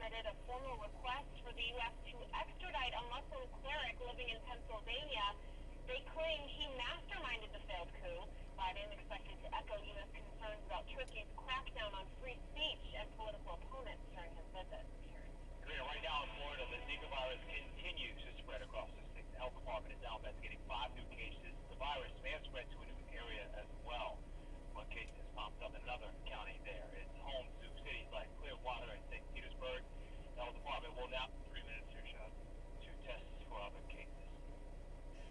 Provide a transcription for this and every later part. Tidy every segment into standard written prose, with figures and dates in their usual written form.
submitted a formal request for the U.S. to extradite a Muslim cleric living in Pennsylvania. They claim he masterminded the failed coup. Biden expected to echo U.S. concerns about Turkey's crackdown on free speech and political opponents during his visit. Right now in Florida, the Zika virus continues to spread across the state. The health department is now investigating 5 new cases. The virus may have spread to a new area as well. One case has popped up in another county there. It's home to cities like Clearwater and St. Petersburg. The health department will now 3 minutes here, Sean, to test for other cases.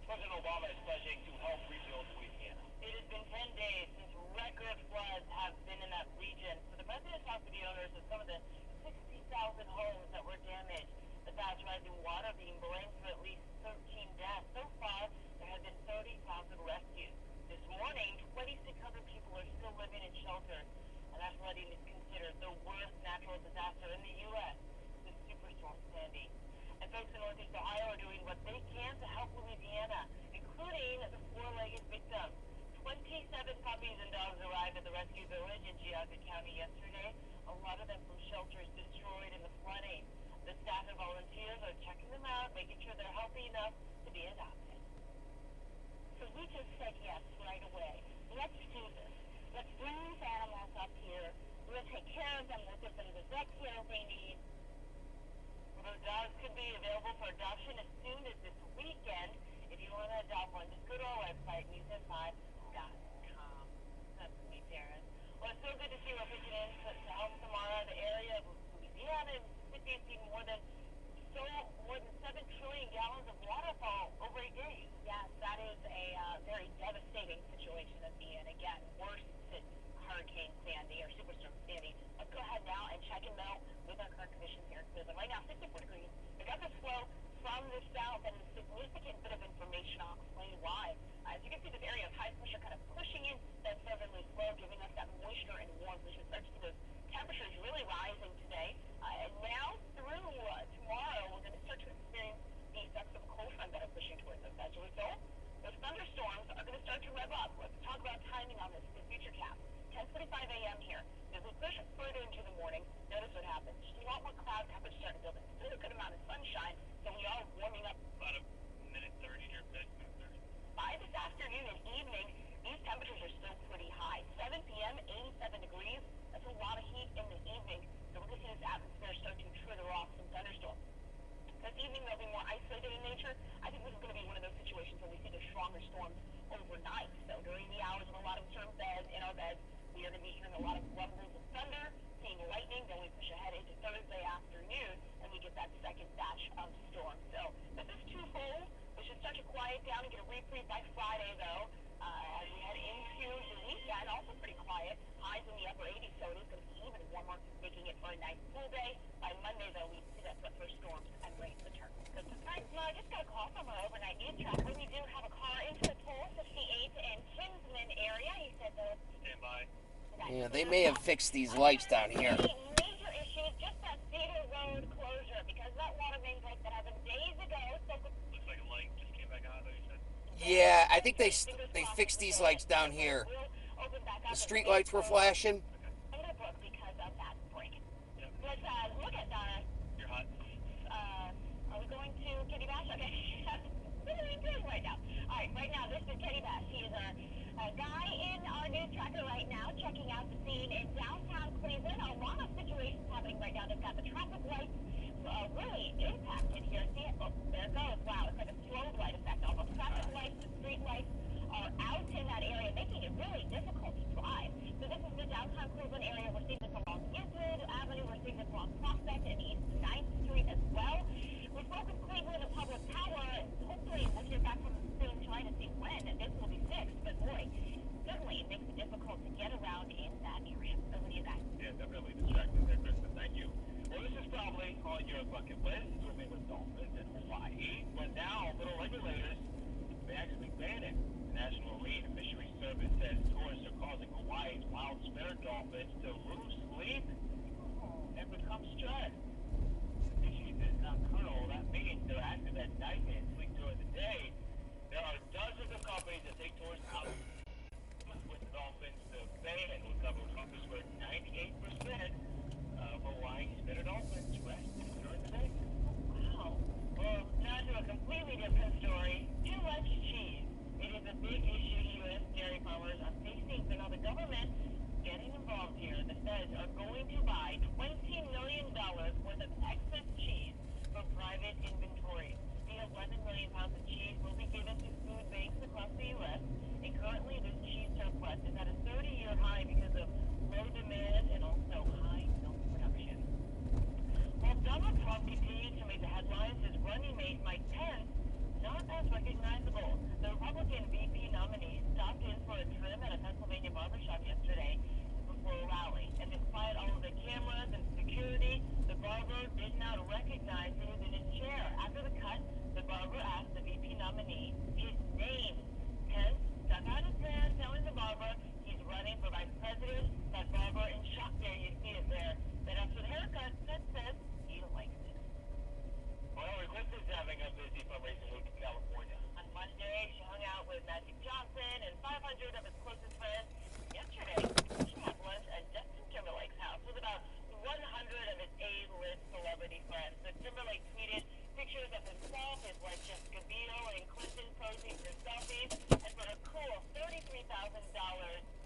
President Obama is pledging to help rebuild Louisiana. It has been 10 days since record floods have been in that region. So the president talked to the owners of some of the 60,000 homes that were damaged. The fast rising water being blamed for at least 13 deaths. So far, there have been 30,000 rescues. This morning, 2,600 people are still living in shelters, and that flooding is considered the worst natural disaster in the U.S. since Superstorm Sandy. And folks in Northeast Ohio are doing what they can to help Louisiana, including the 4-legged victims. 27 puppies and dogs arrived at the rescue village in Geauga County yesterday, a lot of them from shelters destroyed in the flooding. The staff and volunteers are checking them out, making sure they're healthy enough to be adopted. So we just said yes right away. Let's do this. Let's bring these animals up here. We'll take care of them. We'll give them the vet care they need. Well, those dogs could be available for adoption as soon as this weekend. If you want to adopt one, just go to our website, newsn5.com. That's me, Darren. Well, it's so good to see we're pitching in to help Samara. The area of Louisiana and Mississippi has seen more than 7 trillion gallons of water fall over a day. Yes, that is a very devastating situation to be in. Again, worse since Hurricane Sandy or Superstorm Sandy. Let's go ahead now and check in though with our current conditions here in Cleveland. Right now, 54 degrees. We got this flow from the south and a significant bit of information. I'll explain why. As you can see, this area of high pressure kind of pushing in that southerly flow, giving us that moisture and warmth. We should start to see those temperatures really rising today. And now through tomorrow, we're going to start to experience the effects of a cold front that are pushing towards us. As a result, those thunderstorms are going to start to rev up. Let's talk about timing on this in FutureCast. 10:45 a.m. here. As we push further into the morning, notice what happens. You want more cloud coverage starting to build in. Still a good amount of sunshine, so we are warming up. About a minute 30 here, minute 30. By this afternoon and evening, these temperatures are still pretty high. 7 p.m., 87 degrees. That's a lot of heat in the evening. So we're going to see this atmosphere start to trigger off some thunderstorms. This evening, they'll be more isolated in nature. I think this is going to be one of those situations where we see the stronger storms overnight. So during the hours of a lot of us are in our beds, we are going to be hearing a lot of rumbles of thunder, seeing lightning. Then we push ahead into Thursday afternoon, and we get that second batch of storms. So this is twofold. We should start to quiet down and get a reprieve by Friday, though. As we head into the weekend, also pretty quiet. Highs in the upper 80s, so it is going to be even warmer, making it for a nice full day. By Monday, though, we see that threat for storms and rain return. Good to find. No, I just got a call from our overnight news tracker. We do have a car into the toll 58 in Kinsman area. He said the Stand by. Yeah, they may have fixed these lights down here. Major issues, just that Cedar Road closure, because that water main break that happened days ago. So Looks like a light just came back on, though, you said? Yeah, I think they fixed these lights down here. The street lights were flashing. Because of that break. Yep. Let's look at You're hot. are we going to Kenny Bash? Okay. What are we doing right now? All right, right now, this is Kenny Bash. He is a guy in our news tracker right now, checking out the scene in downtown Cleveland. A lot of situations happening right now. They've got the traffic lights really impacted here. See it? Oh, there it goes. Wow, it's like a strobe light effect almost. Traffic lights, the street lights are out in that area, making it really difficult to drive. So this is the downtown Cleveland area. We're seeing this along Euclid Avenue. We're seeing this along Prospect and East 9th Street as well. We spoke with Cleveland and Public Power, and hopefully we'll hear back from them soon, trying to see when this will be fixed. But boy, certainly it makes it difficult to get around in that area. Over to you guys. Yeah, definitely distracting there, Kristen. Thank you. Well, this is probably on your bucket list, swimming with dolphins in Hawaii. But now, little regulators may actually ban it. The National Marine and Fisheries Service says tourists are causing Hawaii's wild spare dolphins to lose sleep and become stressed. The species is nocturnal. That means they're active at night and sleep during the day. There are dozens of companies that take tourists out with the dolphins. The ban will cover cruises where 98% of Hawaii's spare dolphins rest a big issue. U.S. dairy farmers are facing, but now the government getting involved here. The feds are going to buy $20 million worth of excess cheese for private inventory. The 11 million pounds of cheese will be given to food banks across the U.S. And currently, this cheese surplus is at a 30-year high because of low demand and also high milk production. While Donald Trump continues to make the headlines, his running mate Mike Pence not as recognizable. The Republican VP nominee stopped in for a trim at a Pennsylvania barbershop yesterday before a rally. And despite all of the cameras and security, the barber did not recognize he was in his chair. After the cut, the barber asked the VP nominee his name. Pence stuck out his hand, telling the barber he's running for vice president. That barber in shock there, you see it there. Then after the haircut, Pence says he likes it. Well, Clinton's having a busy fundraising week in California. On Monday, she hung out with Magic Johnson and 500 of his closest friends. Yesterday, she had lunch at Justin Timberlake's house with about 100 of his A-list celebrity friends. So Timberlake tweeted pictures of himself, his wife Jessica Biel, and Clinton posing for selfies. And for a cool $33,000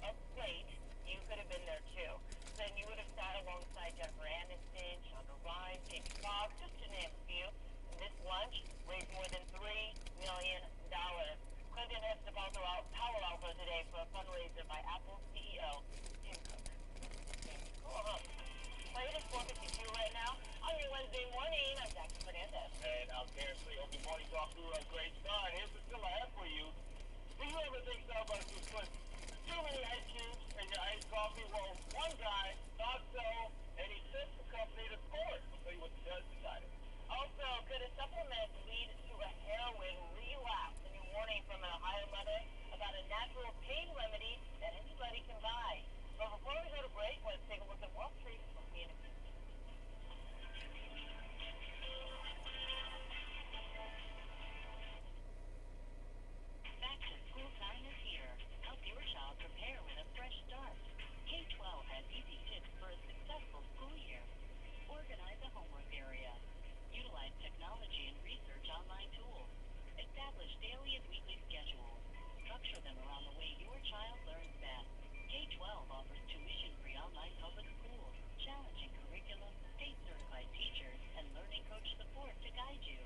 of plate, you could have been there too. Then you would have sat alongside Jennifer Aniston, Shonda Rhimes, Jamie Foxx, just to name a few. And this lunch raised more than $3 million. Clinton heads to Palo Alto today for a fundraiser by Apple CEO Tim Cook. Cool, huh? Play it at 4:52 right now on your Wednesday morning. I'm Jackie Fernandez. And I'm Terrence Lee. Hope your morning's off to a great start. Here's the still I have for you. Do you ever think Starbucks was put too many ice cubes in your iced coffee? Well, one guy thought so, and he sent the company to court. I'll tell you what the judge decided. Also, could a supplement lead to a heroin relapse? A new warning from an Ohio mother about a natural pain remedy that anybody can buy. But before we go to break, let's take a look at Wall Street. We'll see you in a few. Back to school time is here. Help your child prepare with a fresh start. K-12 has easy tips for a successful school year. Organize a homework area. Utilize technology and research online tools. Establish daily and weekly schedules. Structure them around the way your child learns best. K-12 offers tuition-free online public schools, challenging curriculum, state-certified teachers, and learning coach support to guide you.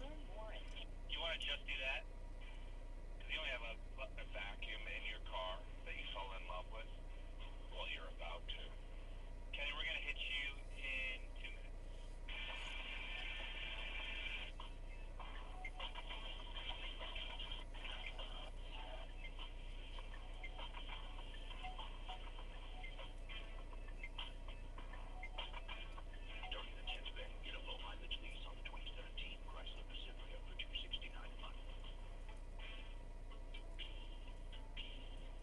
Learn more at Do you want to just do that? Because you only have a vacuum in your car that you fall in love with. Well, you're about to. Kenny, we're going to hit you in 2 minutes. During the chip ban, get a low mileage lease on the 2017 Chrysler Pacifica for $269 a month.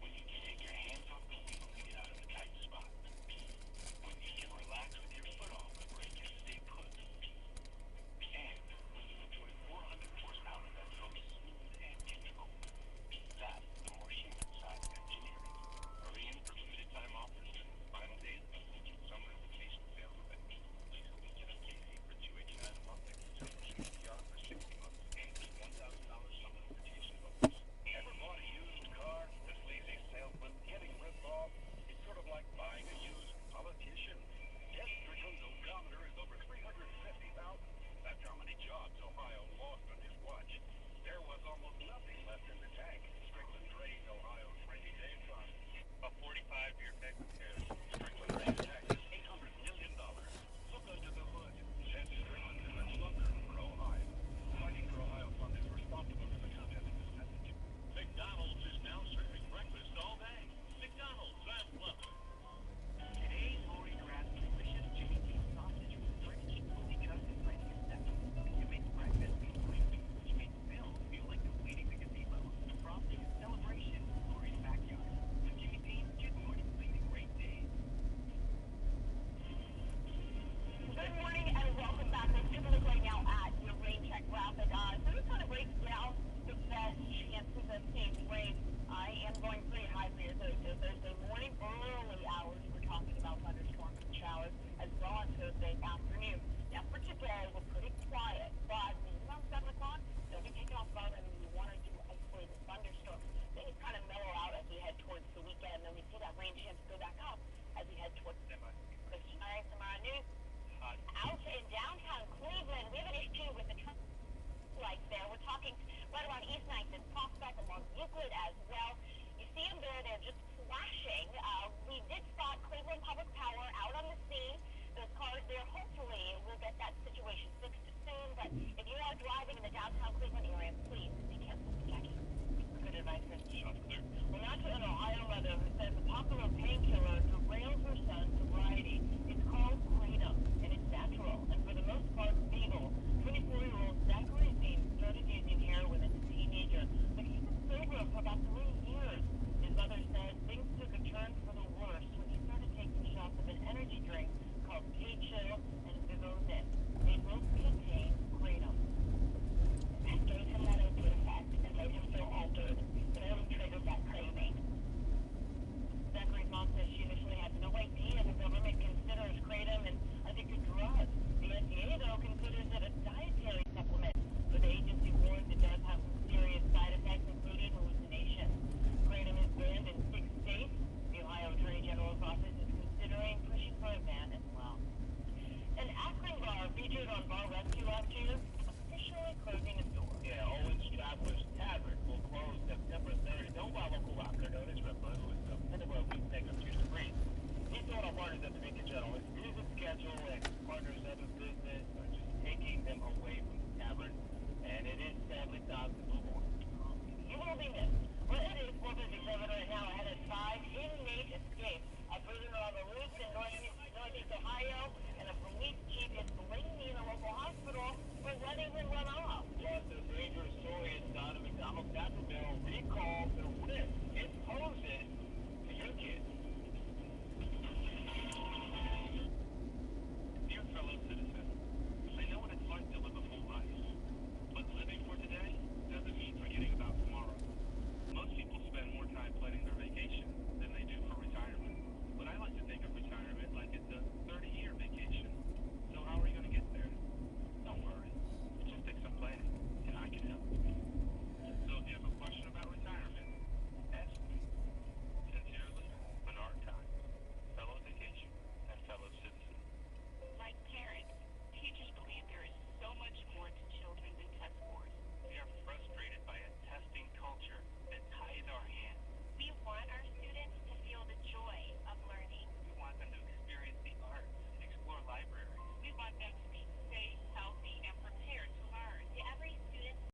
When you can take your hands off the wheel and get out of the tight spot. When you can relax with your foot off the brake and stay put. And when you enjoy 400 horsepower that feels smooth and controlled. That's the more human side of engineering. Hurry in for limited time offers and final days of the summer invitation sales event. Please only get a KC for $289 a month and consider CPR for 60 months and $1,000 summer invitation bonus. Ever bought a used car? This lazy salesman getting ripped off? It's sort of like buying a used politician. Yes, Strickland's odometer is over 350,000. That's how many jobs Ohio lost on his watch. There was almost nothing left in the tank. Strickland drained Ohio's rainy day fund. A 45-year payment is Strickland raised taxes $800 million. Look under the hood. Jesse Strickland is much longer for Ohio. Fighting for Ohio Fund is responsible for the content of this message. McDonald's is now serving breakfast all day. McDonald's, I'm loving it. Today's Lori grabs delicious Jimmy Dean sausage with French, fully trusted by the exceptions. It makes breakfast feel like, which makes bills feel like completing the gazebo. Frosting is celebration in Lori's backyard. So Jimmy Dean, good morning, leading great days. Good morning and welcome back. Let's take a look right now at your rain check graphic. So this kind of breaks down the best chances of seeing rain. I am going for